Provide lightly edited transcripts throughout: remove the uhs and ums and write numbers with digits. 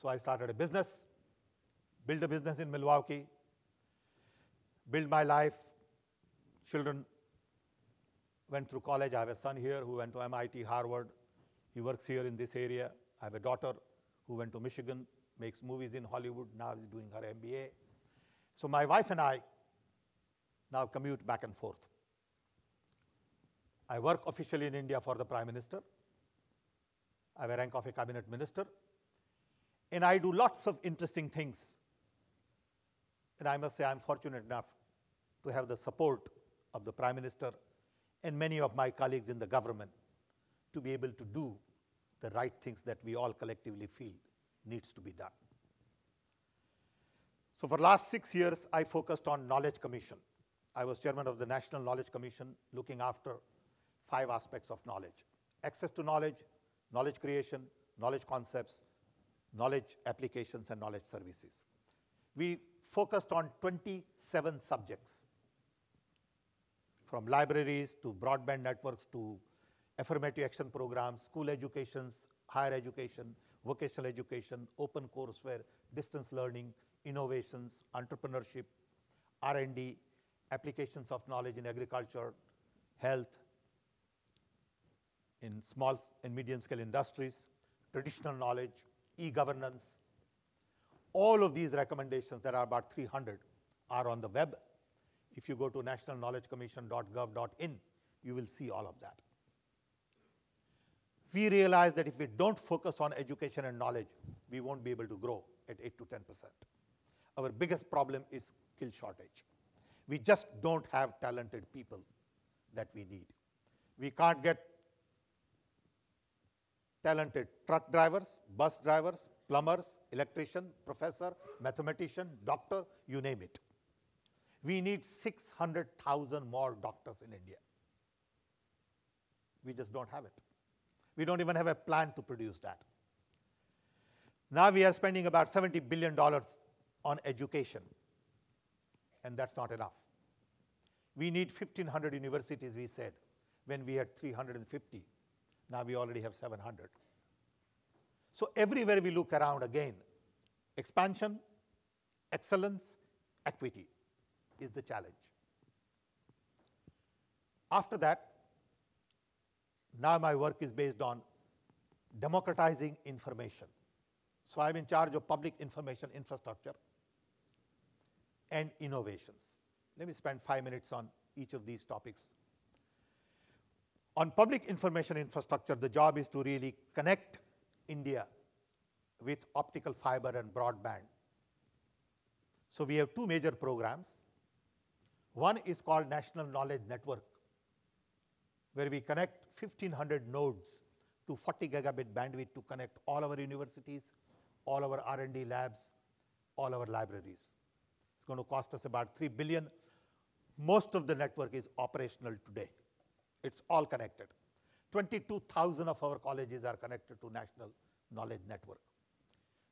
So I started a business, built a business in Milwaukee, built my life. Children went through college. I have a son here who went to MIT, Harvard. He works here in this area. I have a daughter who went to Michigan, makes movies in Hollywood. Now is doing her MBA. So my wife and I now commute back and forth. I work officially in India for the Prime Minister. I have a rank of a cabinet minister. And I do lots of interesting things. And I must say I'm fortunate enough to have the support of the Prime Minister and many of my colleagues in the government to be able to do the right things that we all collectively feel needs to be done. So for the last 6 years, I focused on Knowledge Commission. I was chairman of the National Knowledge Commission, looking after 5 aspects of knowledge: access to knowledge, knowledge creation, knowledge concepts, knowledge applications, and knowledge services. We focused on 27 subjects, from libraries to broadband networks to affirmative action programs, school educations, higher education, vocational education, open courseware, distance learning, innovations, entrepreneurship, R&D, applications of knowledge in agriculture, health, in small and medium scale industries, traditional knowledge, e-governance. All of these recommendations, there are about 300, are on the web. If you go to nationalknowledgecommission.gov.in, you will see all of that. We realize that if we don't focus on education and knowledge, we won't be able to grow at 8 to 10%. Our biggest problem is skill shortage. We just don't have talented people that we need. We can't get talented truck drivers, bus drivers, plumbers, electrician, professor, mathematician, doctor, you name it. We need 600,000 more doctors in India. We just don't have it. We don't even have a plan to produce that. Now we are spending about $70 billion on education, and that's not enough. We need 1,500 universities, we said, when we had 350. Now we already have 700. So everywhere we look around, again, expansion, excellence, equity is the challenge. After that, now my work is based on democratizing information. So I'm in charge of public information infrastructure and innovations. Let me spend 5 minutes on each of these topics. On public information infrastructure, the job is to really connect India with optical fiber and broadband. So we have 2 major programs. One is called National Knowledge Network, where we connect 1,500 nodes to 40 gigabit bandwidth to connect all our universities, all our R&D labs, all our libraries. It's going to cost us about $3 billion. Most of the network is operational today. It's all connected. 22,000 of our colleges are connected to National Knowledge Network.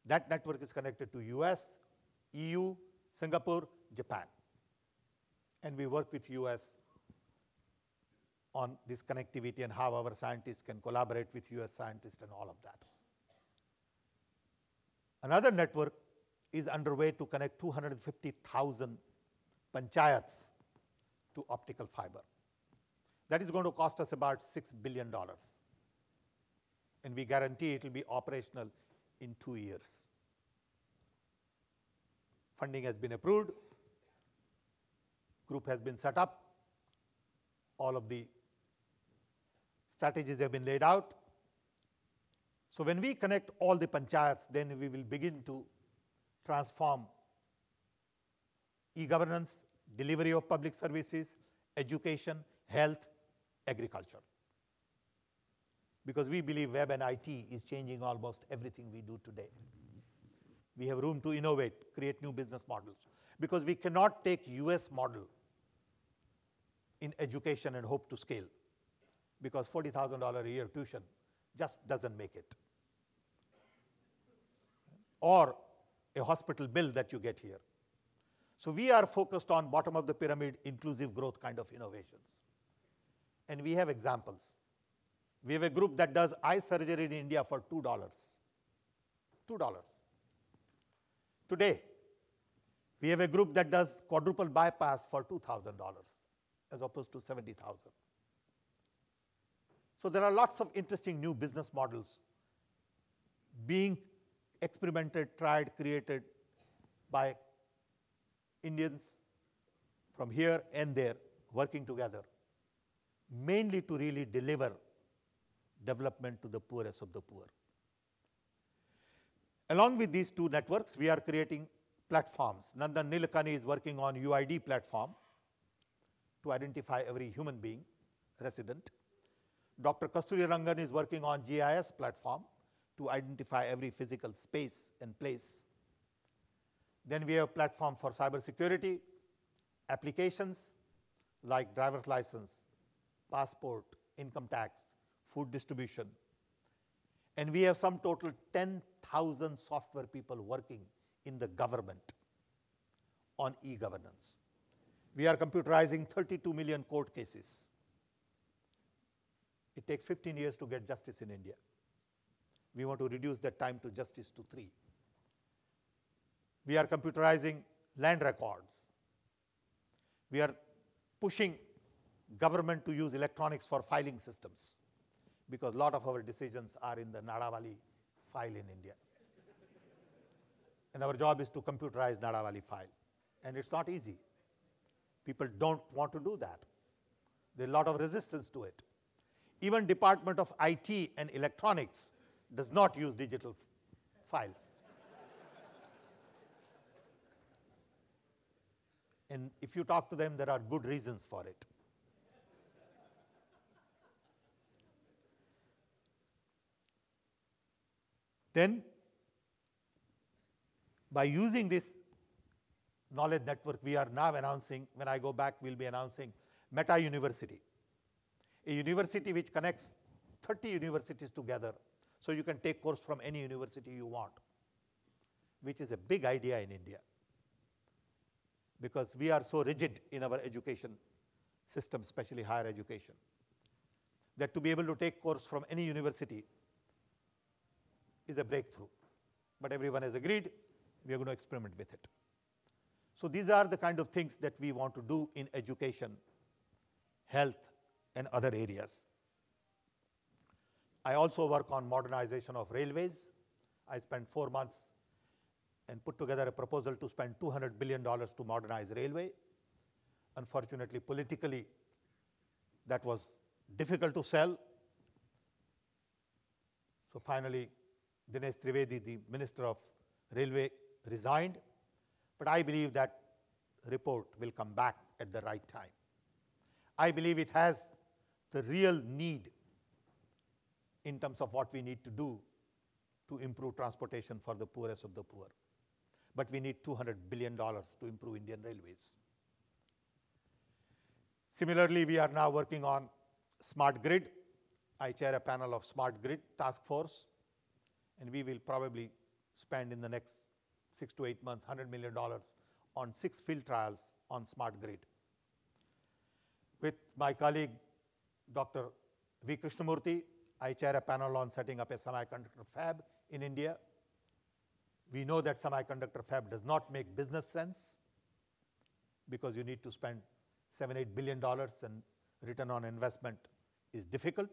That network is connected to US, EU, Singapore, Japan. And we work with US on this connectivity and how our scientists can collaborate with US scientists and all of that. Another network is underway to connect 250,000 panchayats to optical fiber. That is going to cost us about $6 billion. And we guarantee it will be operational in 2 years. Funding has been approved. Group has been set up. All of the strategies have been laid out. So when we connect all the panchayats, then we will begin to transform e-governance, delivery of public services, education, health, agriculture. Because we believe web and IT is changing almost everything we do today. We have room to innovate, create new business models. Because we cannot take US model in education and hope to scale. Because $40,000 a year tuition just doesn't make it. Or a hospital bill that you get here. So we are focused on bottom of the pyramid, inclusive growth kind of innovations. And we have examples. We have a group that does eye surgery in India for $2. $2. Today, we have a group that does quadruple bypass for $2,000 as opposed to $70,000. So there are lots of interesting new business models being experimented, tried, created by Indians from here and there working together, mainly to really deliver development to the poorest of the poor. Along with these two networks, we are creating platforms. Nandan Nilekani is working on UID platform to identify every human being, resident. Dr. Kasturi Rangan is working on GIS platform to identify every physical space and place. Then we have a platform for cybersecurity, applications like driver's license, passport, income tax, food distribution. And we have some total 10,000 software people working in the government on e-governance. We are computerizing 32 million court cases. It takes 15 years to get justice in India. We want to reduce that time to justice to 3. We are computerizing land records. We are pushing government to use electronics for filing systems, because a lot of our decisions are in the Nadawali file in India. And our job is to computerize Nadawali file. And it's not easy. People don't want to do that. There's a lot of resistance to it. Even Department of IT and Electronics does not use digital files. And if you talk to them, there are good reasons for it. Then, by using this knowledge network, we are now announcing, when I go back, we'll be announcing Meta University, a university which connects 30 universities together, so you can take course from any university you want, which is a big idea in India, because we are so rigid in our education system, especially higher education, that to be able to take course from any university is a breakthrough. But everyone has agreed, we are going to experiment with it. So these are the kind of things that we want to do in education, health, and other areas. I also work on modernization of railways. I spent 4 months and put together a proposal to spend $200 billion to modernize railway. Unfortunately, politically, that was difficult to sell. So finally, Dinesh Trivedi, the Minister of Railway, resigned. But I believe that report will come back at the right time. I believe it has the real need in terms of what we need to do to improve transportation for the poorest of the poor. But we need $200 billion to improve Indian railways. Similarly, we are now working on smart grid. I chair a panel of smart grid task force, and we will probably spend in the next 6 to 8 months $100 million on 6 field trials on smart grid. With my colleague, Dr. V. Krishnamurthy, I chair a panel on setting up a semiconductor fab in India. We know that semiconductor fab does not make business sense because you need to spend $7–8 billion and return on investment is difficult.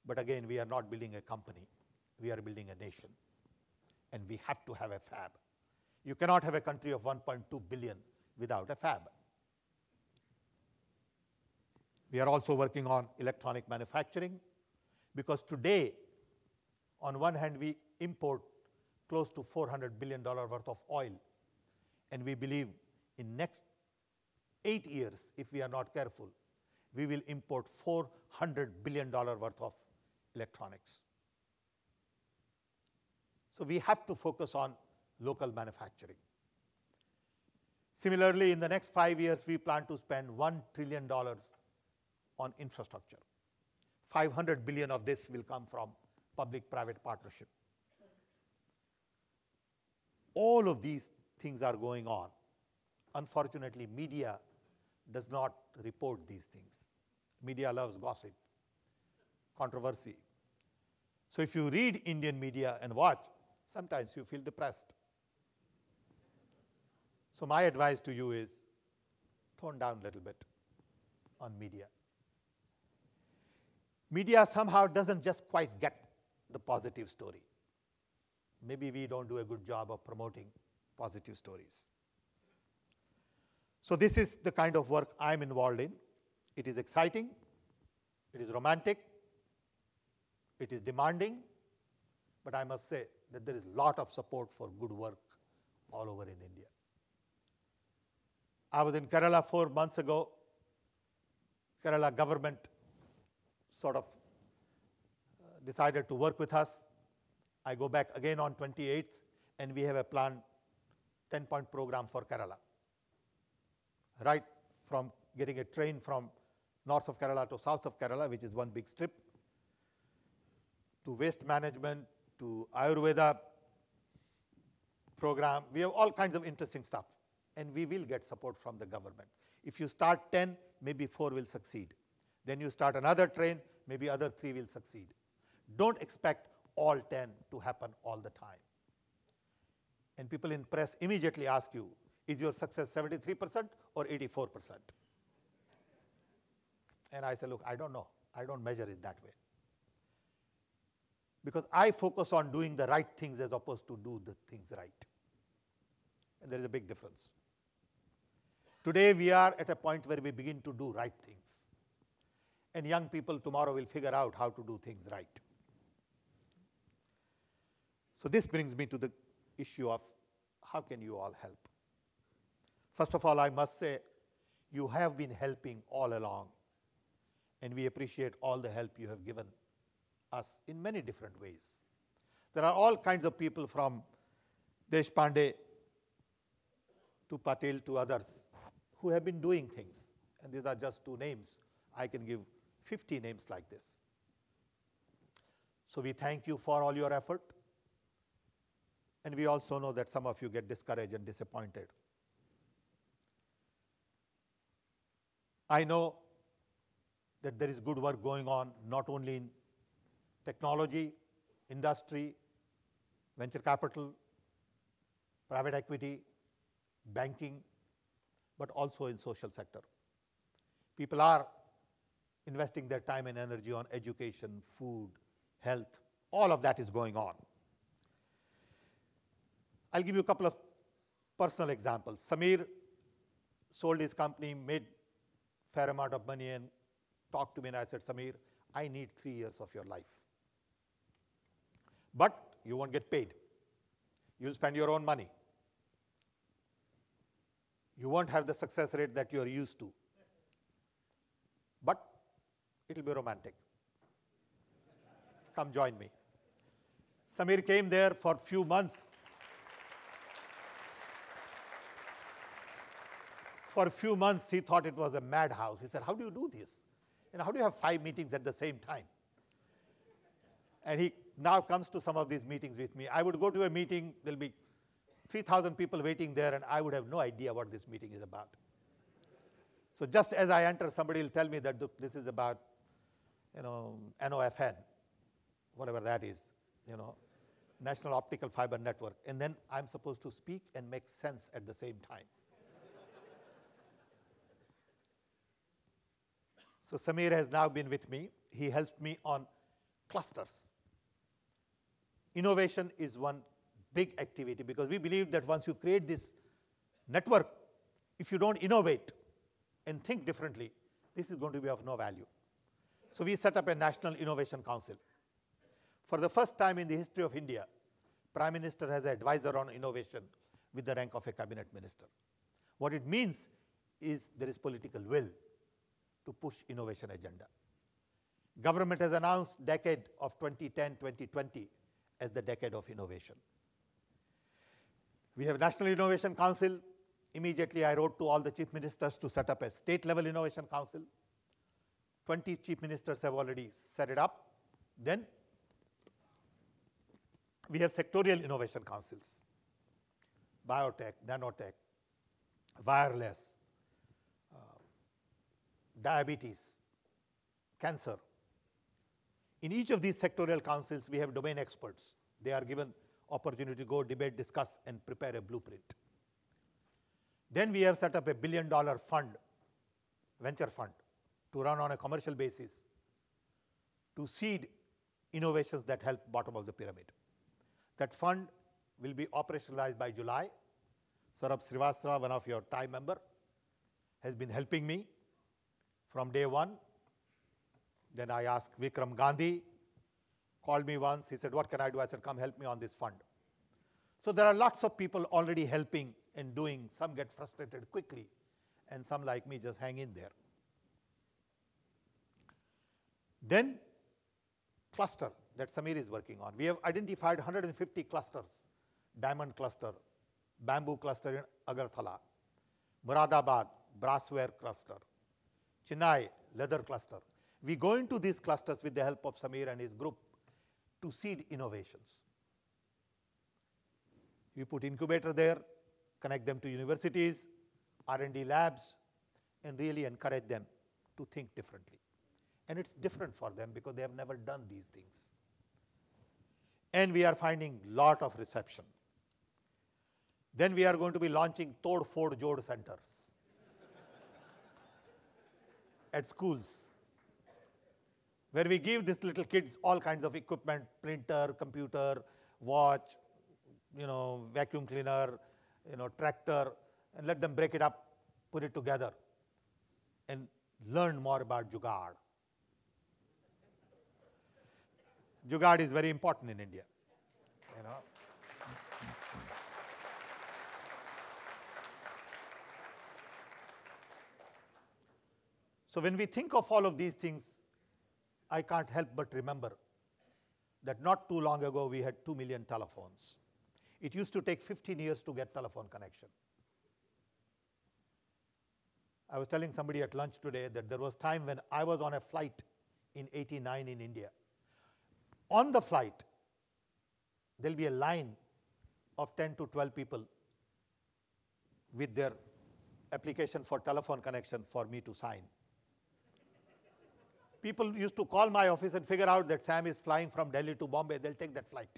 But again, we are not building a company. We are building a nation. And we have to have a fab. You cannot have a country of 1.2 billion without a fab. We are also working on electronic manufacturing, because today, on one hand, we import close to $400 billion worth of oil. And we believe in next 8 years, if we are not careful, we will import $400 billion worth of electronics. So we have to focus on local manufacturing. Similarly, in the next 5 years, we plan to spend $1 trillion on infrastructure. 500 billion of this will come from public-private partnership. All of these things are going on. Unfortunately, media does not report these things. Media loves gossip, controversy. So if you read Indian media and watch, sometimes you feel depressed. So my advice to you is tone down a little bit on media. Media somehow doesn't just quite get the positive story. Maybe we don't do a good job of promoting positive stories. So this is the kind of work I'm involved in. It is exciting, it is romantic, it is demanding, but I must say that there is a lot of support for good work all over in India. I was in Kerala 4 months ago. Kerala government sort of decided to work with us. I go back again on 28th, and we have a planned 10-point program for Kerala. Right from getting a train from north of Kerala to south of Kerala, which is one big strip, to waste management, to Ayurveda program. We have all kinds of interesting stuff, and we will get support from the government. If you start 10, maybe 4 will succeed. Then you start another train, maybe other 3 will succeed. Don't expect all 10 to happen all the time. And people in press immediately ask you, is your success 73% or 84%? And I say, look, I don't know. I don't measure it that way. Because I focus on doing the right things as opposed to do the things right. And there is a big difference. Today we are at a point where we begin to do right things. And young people tomorrow will figure out how to do things right. So this brings me to the issue of how can you all help? First of all, I must say, you have been helping all along, and we appreciate all the help you have given us in many different ways. There are all kinds of people from Deshpande to Patel to others who have been doing things, and these are just 2 names. I can give 50 names like this. So we thank you for all your effort, and we also know that some of you get discouraged and disappointed. I know that there is good work going on, not only in technology, industry, venture capital, private equity, banking, but also in social sector. People are investing their time and energy on education, food, health. All of that is going on. I'll give you a couple of personal examples. Samir sold his company, made fair amount of money, and talked to me, and I said, Samir, I need 3 years of your life. But you won't get paid. You'll spend your own money. You won't have the success rate that you're used to. But it'll be romantic. Come join me. Samir came there for a few months. For a few months, he thought it was a madhouse. He said, how do you do this? And how do you have 5 meetings at the same time? And he now comes to some of these meetings with me. I would go to a meeting, there'll be 3,000 people waiting there, and I would have no idea what this meeting is about. So just as I enter, somebody will tell me that this is about, NOFN, whatever that is, National Optical Fiber Network. And then I'm supposed to speak and make sense at the same time. So Samir has now been with me. He helps me on clusters. Innovation is one big activity because we believe that once you create this network, if you don't innovate and think differently, this is going to be of no value. So we set up a National Innovation Council. For the first time in the history of India, Prime Minister has an advisor on innovation with the rank of a cabinet minister. What it means is there is political will to push innovation agenda. Government has announced decade of 2010-2020 as the decade of innovation. We have National Innovation Council. Immediately I wrote to all the chief ministers to set up a state level innovation council. 20 chief ministers have already set it up. Then we have sectorial innovation councils. Biotech, nanotech, wireless, diabetes, cancer. In each of these sectorial councils, we have domain experts. They are given opportunity to go debate, discuss, and prepare a blueprint. Then we have set up a $1 billion fund, venture fund, to run on a commercial basis to seed innovations that help bottom of the pyramid. That fund will be operationalized by July. Saurabh Srivastava, one of your TiE member, has been helping me from day one. Then I asked Vikram Gandhi, called me once. He said, what can I do? I said, come help me on this fund. So there are lots of people already helping and doing. Some get frustrated quickly, and some like me just hang in there. Then cluster that Samir is working on. We have identified 150 clusters: diamond cluster, bamboo cluster in Agartala, Muradabad, brassware cluster, Chennai, leather cluster. We go into these clusters with the help of Samir and his group to seed innovations. We put incubator there, connect them to universities, R&D labs, and really encourage them to think differently. And it's different for them because they have never done these things. And we are finding a lot of reception. Then we are going to be launching Tod Ford Jod centers at schools, where we give these little kids all kinds of equipment: printer, computer, watch, vacuum cleaner, tractor, and let them break it up, put it together, and learn more about Jugaad. Jugaad is very important in India. So when we think of all of these things, I can't help but remember that not too long ago we had 2 million telephones. It used to take 15 years to get telephone connection. I was telling somebody at lunch today that there was time when I was on a flight in '89 in India. On the flight, there'll be a line of 10 to 12 people with their application for telephone connection for me to sign. People used to call my office and figure out that Sam is flying from Delhi to Bombay. They'll take that flight.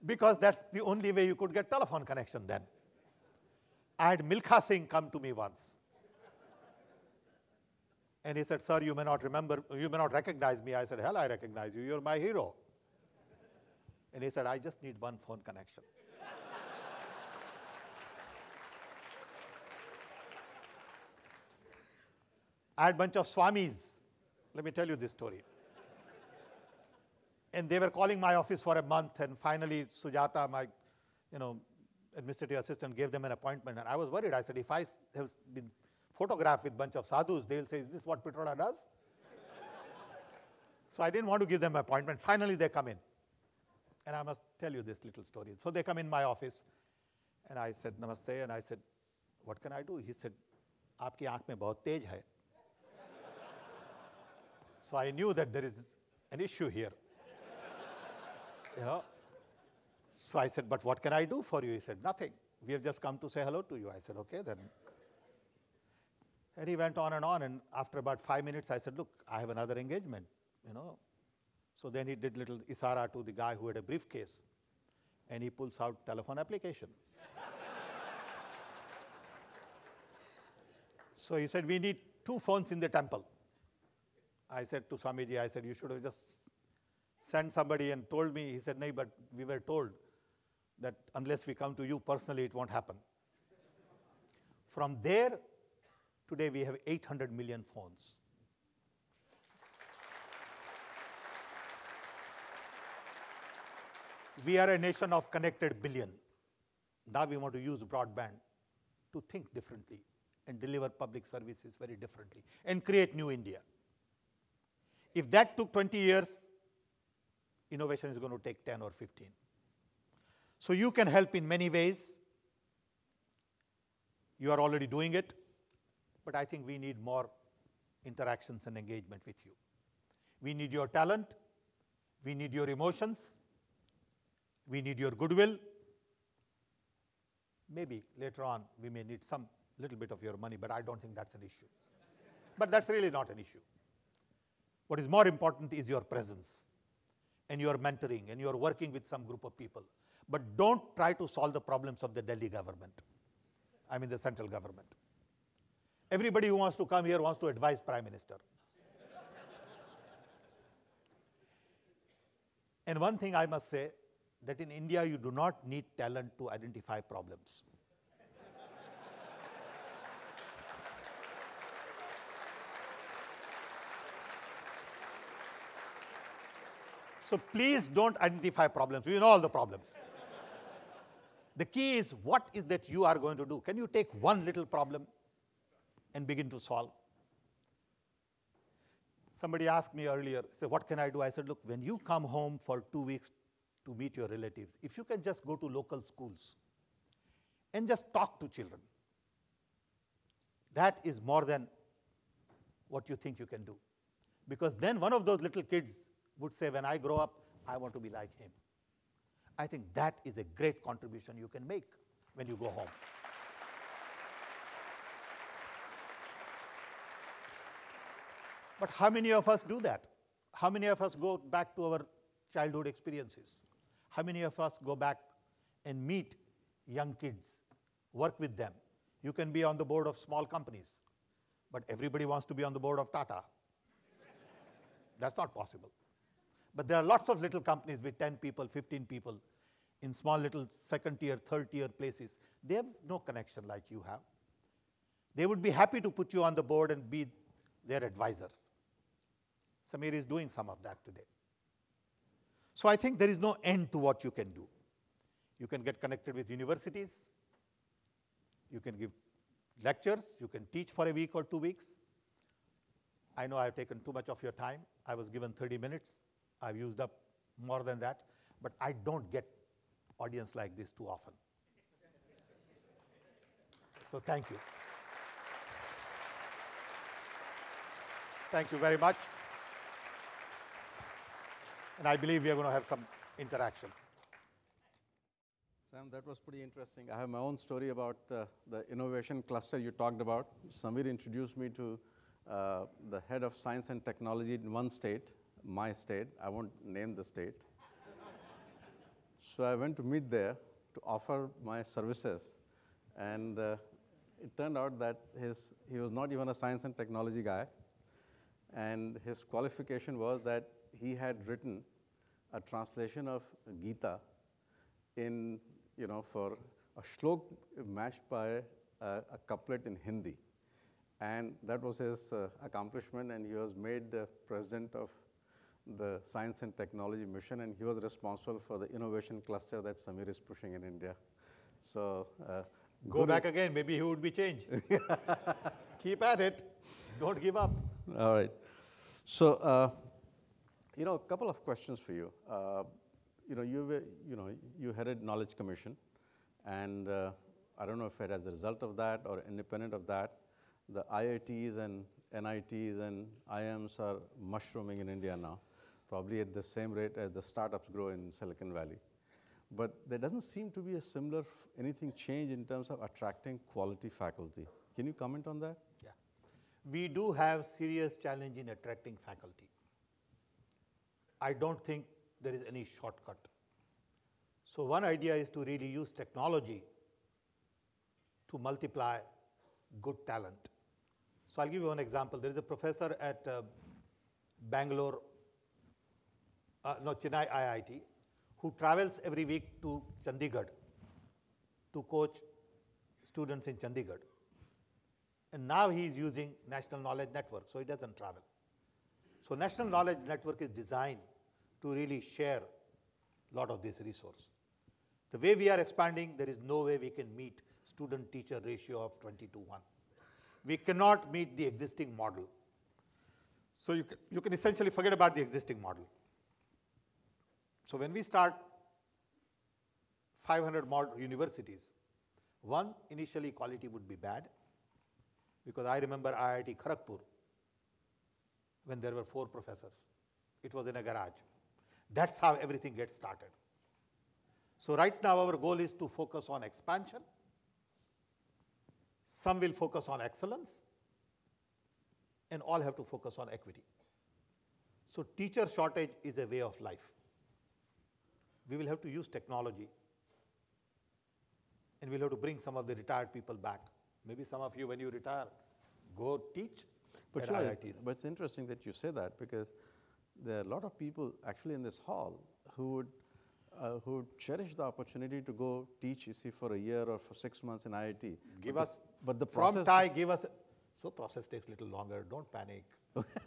Because that's the only way you could get telephone connection then. I had Milkha Singh come to me once. And he said, sir, you may not recognize me. I said, hell, I recognize you. You're my hero. And he said, I just need one phone connection. I had a bunch of Swamis. Let me tell you this story. And they were calling my office for a month, and finally Sujata, my administrative assistant, gave them an appointment. And I was worried. I said, if I have been photographed with a bunch of sadhus, they'll say, is this what Pitroda does? So I didn't want to give them an appointment. Finally, they come in. And I must tell you this little story. So they come in my office, and I said, namaste. And I said, what can I do? He said, aapki aankh mein bahut tej hai. So I knew that there is an issue here. So I said, but what can I do for you? He said, nothing. We have just come to say hello to you. I said, okay, then. And he went on, and after about 5 minutes, I said, look, I have another engagement, So then he did little isara to the guy who had a briefcase, and he pulls out telephone application. So he said, we need 2 phones in the temple. I said to Swamiji, I said, you should have just sent somebody and told me. He said, no, but we were told that unless we come to you personally, it won't happen. From there, today we have 800 million phones. We are a nation of connected billion. Now we want to use broadband to think differently and deliver public services very differently and create new India. If that took 20 years, innovation is going to take 10 or 15. So you can help in many ways. You are already doing it, but I think we need more interactions and engagement with you. We need your talent. We need your emotions. We need your goodwill. Maybe later on we may need some little bit of your money, but I don't think that's an issue. But that's really not an issue. What is more important is your presence and your mentoring and your working with some group of people. But don't try to solve the problems of the Delhi government, I mean the central government. Everybody who wants to come here wants to advise Prime Minister. And one thing I must say, that in India you do not need talent to identify problems. So please don't identify problems. We know all the problems. The key is, what is that you are going to do? Can you take one little problem and begin to solve? Somebody asked me earlier, say, what can I do? I said, look, when you come home for 2 weeks to meet your relatives, if you can just go to local schools and just talk to children, that is more than what you think you can do. Because then one of those little kids would say, when I grow up, I want to be like him. I think that is a great contribution you can make when you go home. But how many of us do that? How many of us go back to our childhood experiences? How many of us go back and meet young kids, work with them? You can be on the board of small companies, but everybody wants to be on the board of Tata. That's not possible. But there are lots of little companies with 10 people, 15 people in small little second-tier, third-tier places. They have no connection like you have. They would be happy to put you on the board and be their advisors. Samir is doing some of that today. So I think there is no end to what you can do. You can get connected with universities. You can give lectures. You can teach for a week or 2 weeks. I know I've taken too much of your time. I was given 30 minutes. I've used up more than that. But I don't get audience like this too often. So thank you. Thank you very much. And I believe we are going to have some interaction. Sam, that was pretty interesting. I have my own story about the innovation cluster you talked about. Samir introduced me to the head of science and technology in one state, my state. I won't name the state. So I went to meet there to offer my services. And it turned out that he was not even a science and technology guy. And his qualification was that he had written a translation of Gita in, for a shlok matched by a couplet in Hindi. And that was his accomplishment, and he was made president of the Science and Technology Mission, and he was responsible for the innovation cluster that Samir is pushing in India. So go back again, maybe he would be changed. Keep at it, don't give up. All right. So, a couple of questions for you. You headed Knowledge Commission, and I don't know if it as a result of that or independent of that, the IITs and NITs and IIMs are mushrooming in India now, probably at the same rate as the startups grow in Silicon Valley. But there doesn't seem to be a similar anything change in terms of attracting quality faculty. Can you comment on that? Yeah. We do have serious challenge in attracting faculty. I don't think there is any shortcut. So one idea is to really use technology to multiply good talent. So I'll give you one example. There is a professor at Chennai IIT, who travels every week to Chandigarh to coach students in Chandigarh. And now he is using National Knowledge Network, so he doesn't travel. So National Knowledge Network is designed to really share a lot of this resource. The way we are expanding, there is no way we can meet student-teacher ratio of 20:1. We cannot meet the existing model. So you can essentially forget about the existing model. So when we start 500 more universities, one, initially quality would be bad, because I remember IIT Kharagpur, when there were 4 professors. It was in a garage. That's how everything gets started. So right now our goal is to focus on expansion. Some will focus on excellence, and all have to focus on equity. So teacher shortage is a way of life. We will have to use technology and we'll have to bring some of the retired people back. Maybe some of you, when you retire, go teach But, at sure, IITs. but it's interesting that you say that, because there are a lot of people actually in this hall who would cherish the opportunity to go teach, you see, for a year or for 6 months in IIT. Give us, but the from process, TiE, give us, so process takes a little longer, don't panic.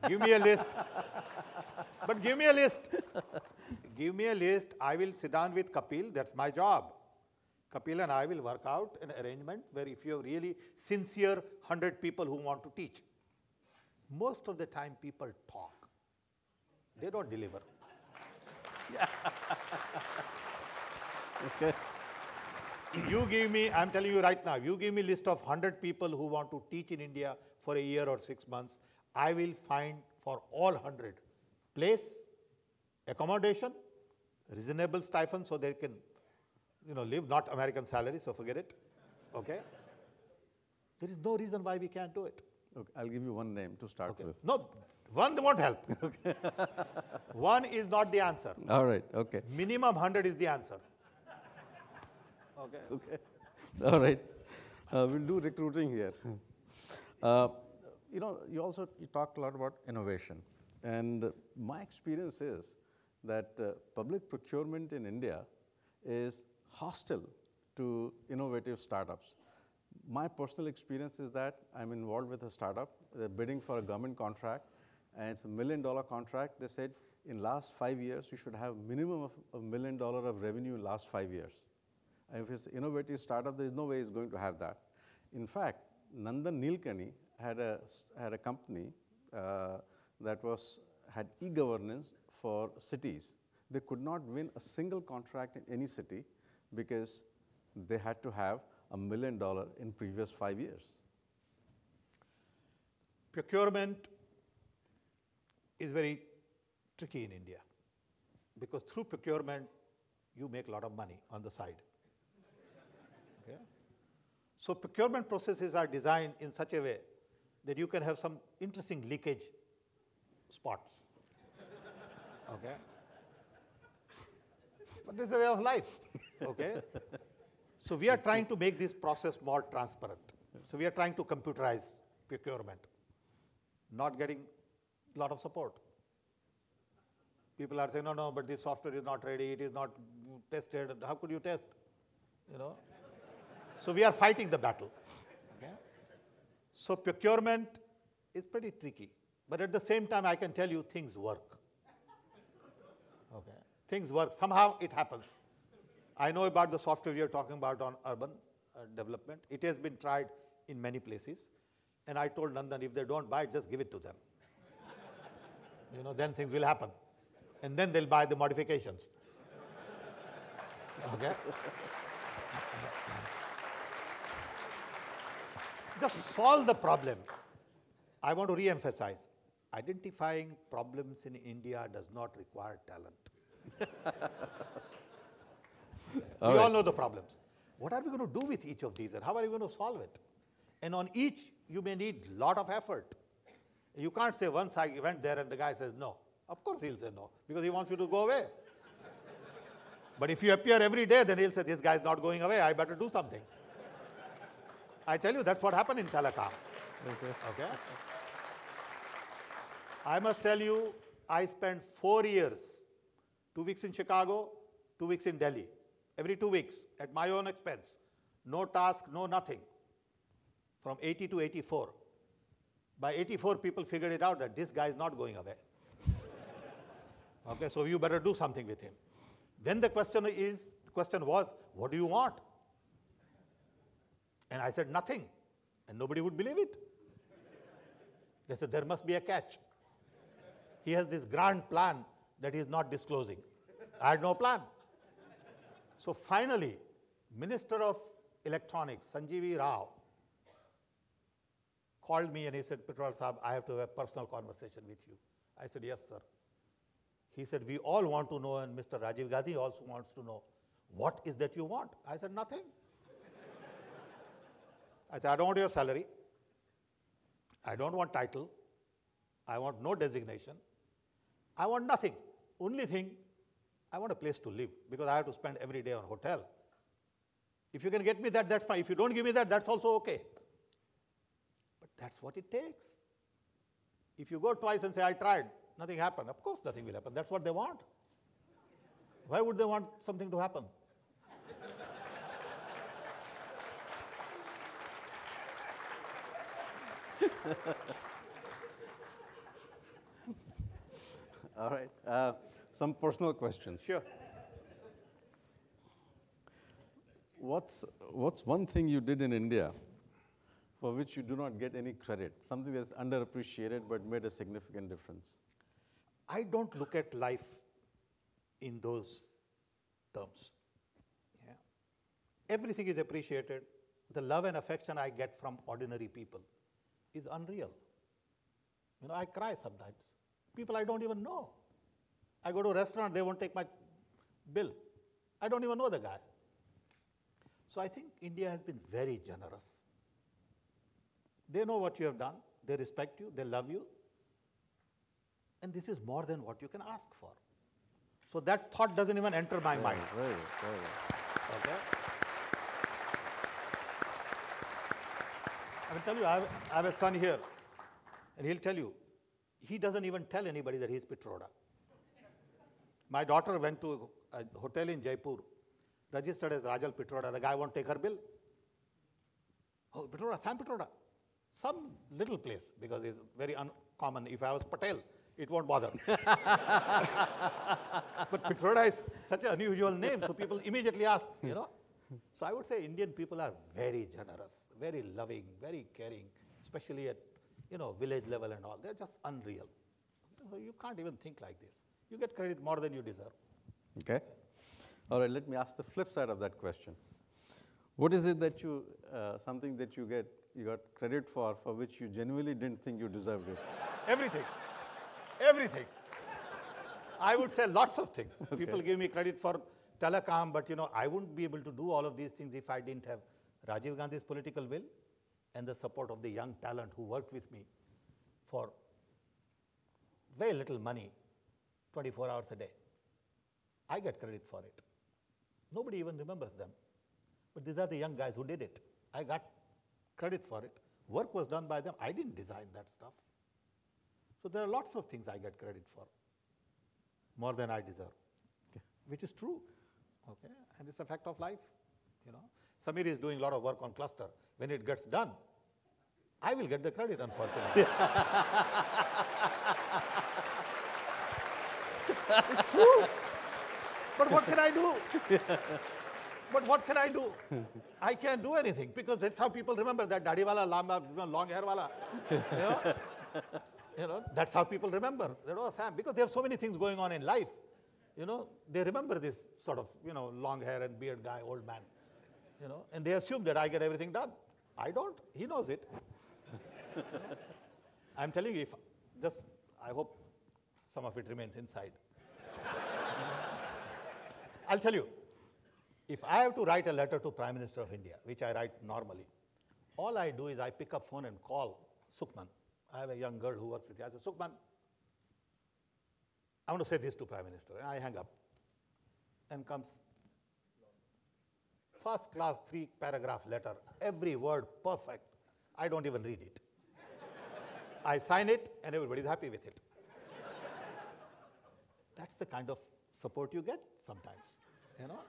Give me a list. But give me a list. Give me a list. I will sit down with Kapil, that's my job. Kapil and I will work out an arrangement where if you have really sincere 100 people who want to teach, most of the time people talk. They don't deliver. okay. You give me, I'm telling you right now, you give me a list of 100 people who want to teach in India for a year or 6 months, I will find for all 100 place, accommodation, reasonable stipend so they can, live, not American salary, so forget it, okay? There is no reason why we can't do it. Okay, I'll give you one name to start with. No, one won't help. Okay. One is not the answer. All right, okay. Minimum 100 is the answer. Okay. Okay. All right. We'll do recruiting here. You talked a lot about innovation. And my experience is that public procurement in India is hostile to innovative startups. My personal experience is that I'm involved with a startup. They're bidding for a government contract, and it's $1 million contract. They said in last 5 years, you should have minimum of $1 million of revenue in last 5 years. And if it's an innovative startup, there's no way it's going to have that. In fact, Nandan Nilekani had a company that had e-governance for cities. They could not win a single contract in any city because they had to have $1 million in previous 5 years. Procurement is very tricky in India because through procurement, you make a lot of money on the side. Okay? So procurement processes are designed in such a way that you can have some interesting leakage spots. Okay? But this is a way of life. Okay? So we are trying to make this process more transparent. So we are trying to computerize procurement, not getting a lot of support. People are saying, no, but this software is not ready, it is not tested. How could you test? So we are fighting the battle. Okay? So procurement is pretty tricky. But at the same time, I can tell you things work. Okay? Things work. Somehow it happens. I know about the software we are talking about on urban development. It has been tried in many places. And I told Nandan, if they don't buy it, just give it to them. Then things will happen. And then they'll buy the modifications. Okay? Just solve the problem. I want to re-emphasize, identifying problems in India does not require talent. We all know the problems. What are we going to do with each of these and how are you going to solve it? And on each, you may need a lot of effort. You can't say once I went there and the guy says no. Of course he'll say no, because he wants you to go away. But if you appear every day, then he'll say, this guy's not going away, I better do something. I tell you, that's what happened in telecom. Okay? I must tell you, I spent 4 years, 2 weeks in Chicago, 2 weeks in Delhi, every 2 weeks at my own expense. No task, no nothing, from 80 to 84. By 84, people figured it out that this guy is not going away. Okay, so you better do something with him. Then the question was, what do you want? And I said, nothing. And nobody would believe it. They said, there must be a catch. He has this grand plan that he is not disclosing. I had no plan. So finally, Minister of Electronics, Sanjeevi Rao, called me and he said, Pitroda Sahab, I have to have a personal conversation with you. I said, yes, sir. He said, we all want to know, and Mr. Rajiv Gandhi also wants to know, what is that you want? I said, nothing. I said, I don't want your salary. I don't want title. I want no designation. I want nothing. Only thing, I want a place to live because I have to spend every day on hotel. If you can get me that, that's fine. If you don't give me that, that's also okay. But that's what it takes. If you go twice and say, I tried, nothing happened, of course nothing will happen. That's what they want. Why would they want something to happen? All right. Some personal questions. Sure. What's one thing you did in India for which you do not get any credit? Something that's underappreciated but made a significant difference. I don't look at life in those terms. Yeah. Everything is appreciated. The love and affection I get from ordinary people is unreal. You know, I cry sometimes. People I don't even know. I go to a restaurant, they won't take my bill. I don't even know the guy. So I think India has been very generous. They know what you have done, they respect you, they love you, and this is more than what you can ask for. So that thought doesn't even enter my mind. Very. Okay? I will tell you, I have a son here, and he'll tell you, he doesn't even tell anybody that he's Pitroda. My daughter went to a hotel in Jaipur, registered as Rajal Pitroda. The guy won't take her bill. Oh, Pitroda, Sam Pitroda. Some little place, because it's very uncommon. If I was Patel, it won't bother. But Pitroda is such an unusual name, so people immediately ask, you know. So I would say Indian people are very generous, very loving, very caring, especially at, you know, village level and all. They're just unreal. So you can't even think like this. You get credit more than you deserve. Okay. All right, let me ask the flip side of that question. What is it that you, something that you got credit for which you genuinely didn't think you deserved it? Everything. Everything. I would say lots of things. Okay. People give me credit for telecom, but you know, I wouldn't be able to do all of these things if I didn't have Rajiv Gandhi's political will and the support of the young talent who worked with me for very little money, 24 hours a day. I get credit for it. Nobody even remembers them. But these are the young guys who did it. I got credit for it. Work was done by them. I didn't design that stuff. So there are lots of things I get credit for, more than I deserve, okay, which is true. Okay, and it's a fact of life. You know, Samir is doing a lot of work on cluster. When it gets done, I will get the credit, unfortunately. It's true. But what can I do? But what can I do? I can't do anything because that's how people remember that dadi wala, lamba, long hair wala. You know, that's how people remember. They know Sam because they have so many things going on in life. You know, they remember this sort of, you know, long hair and beard guy, old man. You know, and they assume that I get everything done. I don't. He knows it. I'm telling you, I hope some of it remains inside. I'll tell you, if I have to write a letter to Prime Minister of India, which I write normally, all I do is I pick up phone and call Sukhman. I have a young girl who works with me. I say, Sukhman, I want to say this to Prime Minister. And I hang up. And comes first class 3-paragraph letter, every word perfect. I don't even read it. I sign it and everybody's happy with it. That's the kind of support you get sometimes, you know.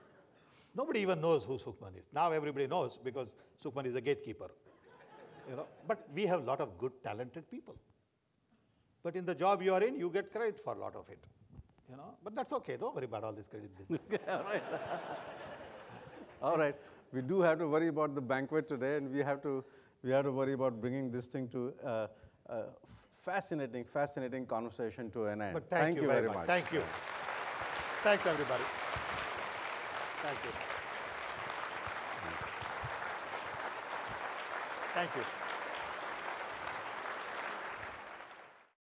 Nobody even knows who Sukhman is. Now everybody knows because Sukhman is a gatekeeper, you know. But we have a lot of good, talented people. But in the job you are in, you get credit for a lot of it, you know. But that's okay. Don't worry about all this credit business. All right. All right. We do have to worry about the banquet today, and we have to worry about bringing this thing to fascinating conversation to an end. But thank you very much. Thank you. Thanks, everybody. Thank you. Thank you.